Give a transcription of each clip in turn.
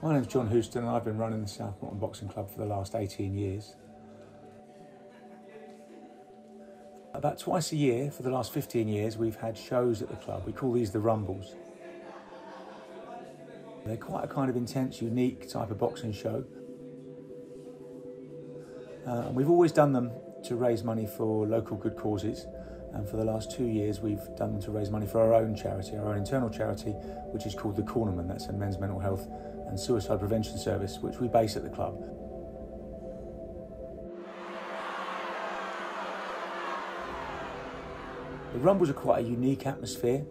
My name's John Houston and I've been running the South Moreton Boxing Club for the last 18 years. About twice a year for the last 15 years we've had shows at the club. We call these the Rumbles. They're quite a kind of intense, unique type of boxing show. And we've always done them to raise money for local good causes. And for the last 2 years we've done them to raise money for our own charity, our own internal charity, which is called the Cornermen. That's a men's mental health and suicide prevention service, which we base at the club. The Rumbles are quite a unique atmosphere.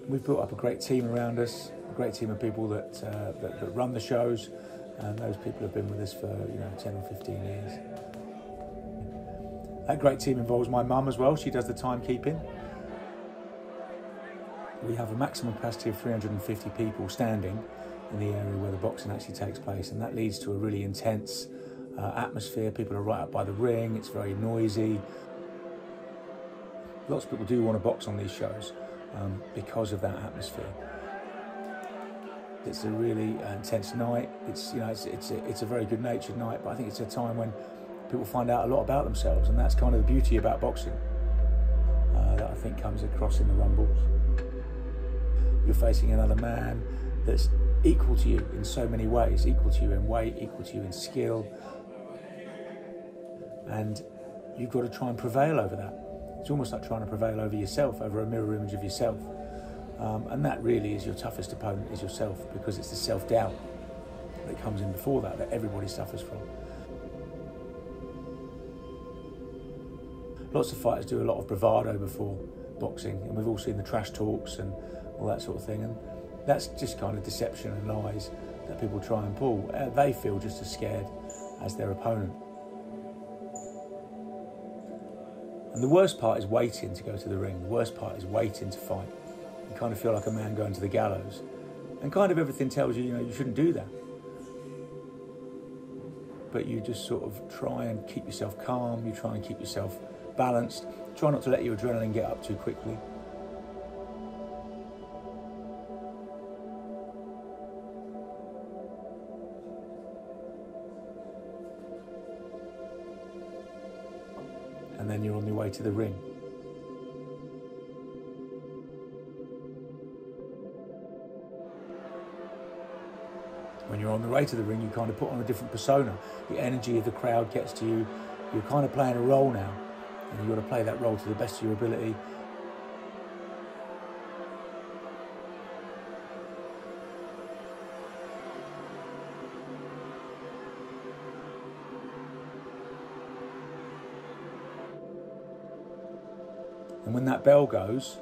We've built up a great team around us, a great team of people that run the shows, and those people have been with us for 10 or 15 years. That great team involves my mum as well. She does the timekeeping. We have a maximum capacity of 350 people standing in the area where the boxing actually takes place, and that leads to a really intense atmosphere. People are right up by the ring. It's very noisy. Lots of people do want to box on these shows because of that atmosphere. It's a really intense night. It's a very good-natured night, but I think it's a time when people find out a lot about themselves, and that's kind of the beauty about boxing that I think comes across in the Rumbles. You're facing another man that's equal to you in so many ways, equal to you in weight, equal to you in skill, and you've got to try and prevail over that. It's almost like trying to prevail over yourself, over a mirror image of yourself. And that really is your toughest opponent, is yourself, because it's the self-doubt that comes in before that everybody suffers from. Lots of fighters do a lot of bravado before boxing, and we've all seen the trash talks and all that sort of thing, and that's just kind of deception and lies that people try and pull. They feel just as scared as their opponent. And the worst part is waiting to go to the ring. The worst part is waiting to fight. You kind of feel like a man going to the gallows, and kind of everything tells you, you shouldn't do that. But you just sort of try and keep yourself calm, you try and keep yourself balanced, try not to let your adrenaline get up too quickly. And then you're on your way to the ring. When you're on the way to the ring, you kind of put on a different persona. The energy of the crowd gets to you. You're kind of playing a role now, and you've got to play that role to the best of your ability. And when that bell goes,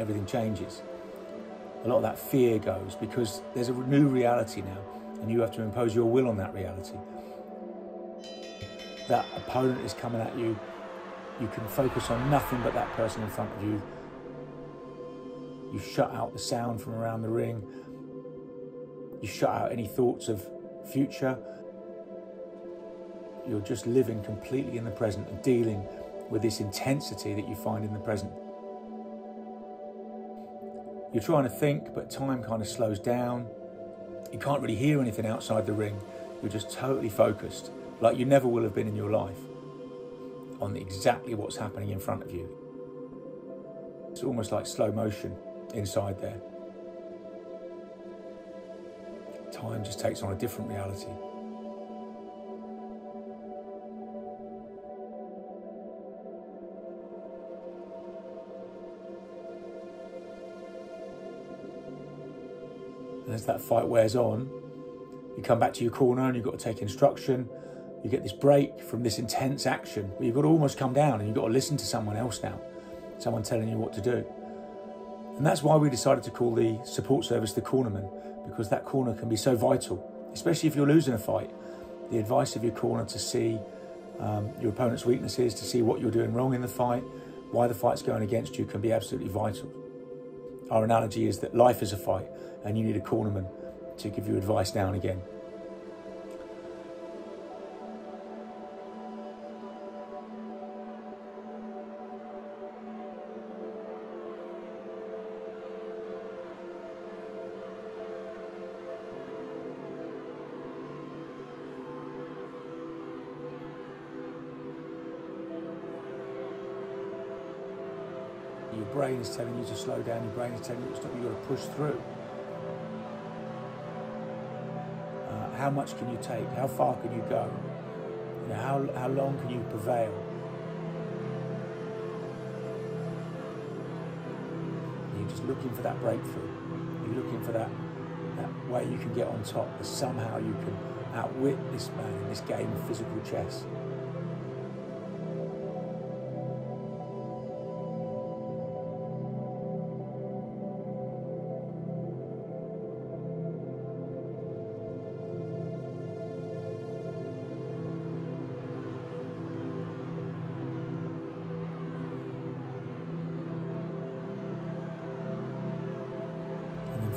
everything changes. A lot of that fear goes, because there's a new reality now, and you have to impose your will on that reality. That opponent is coming at you. You can focus on nothing but that person in front of you. You shut out the sound from around the ring. You shut out any thoughts of future. You're just living completely in the present and dealing with this intensity that you find in the present. You're trying to think, but time kind of slows down. You can't really hear anything outside the ring. You're just totally focused, like you never will have been in your life, on exactly what's happening in front of you. It's almost like slow motion inside there. Time just takes on a different reality. And as that fight wears on, you come back to your corner and you've got to take instruction. You get this break from this intense action where you've got to almost come down and you've got to listen to someone else now, someone telling you what to do. And that's why we decided to call the support service the Cornermen, because that corner can be so vital, especially if you're losing a fight. The advice of your corner to see your opponent's weaknesses, to see what you're doing wrong in the fight, why the fight's going against you, can be absolutely vital. Our analogy is that life is a fight, and you need a cornerman to give you advice now and again. your brain is telling you to slow down, your brain is telling you to stop, you've got to push through. How much can you take? How far can you go? You know, how long can you prevail? You're just looking for that breakthrough. You're looking for that way you can get on top, that somehow you can outwit this man in this game of physical chess.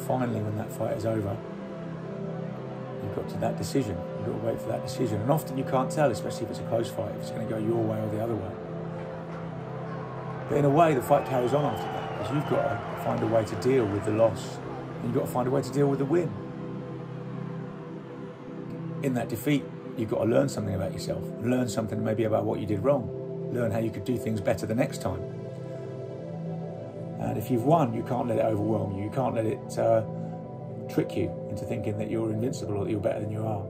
Finally, when that fight is over, you've got to that decision. You've got to wait for that decision. And often you can't tell, especially if it's a close fight, if it's going to go your way or the other way. But in a way, the fight carries on after that, because you've got to find a way to deal with the loss. And you've got to find a way to deal with the win. In that defeat, you've got to learn something about yourself. Learn something maybe about what you did wrong. Learn how you could do things better the next time. And if you've won, you can't let it overwhelm you. You can't let it trick you into thinking that you're invincible or that you're better than you are.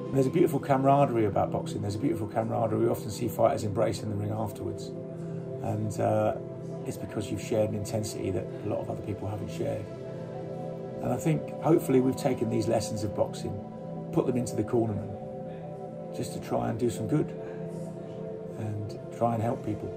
And there's a beautiful camaraderie about boxing. There's a beautiful camaraderie. We often see fighters embrace in the ring afterwards. And it's because you've shared an intensity that a lot of other people haven't shared. And I think, hopefully, we've taken these lessons of boxing, put them into the Cornermen, just to try and do some good and try and help people.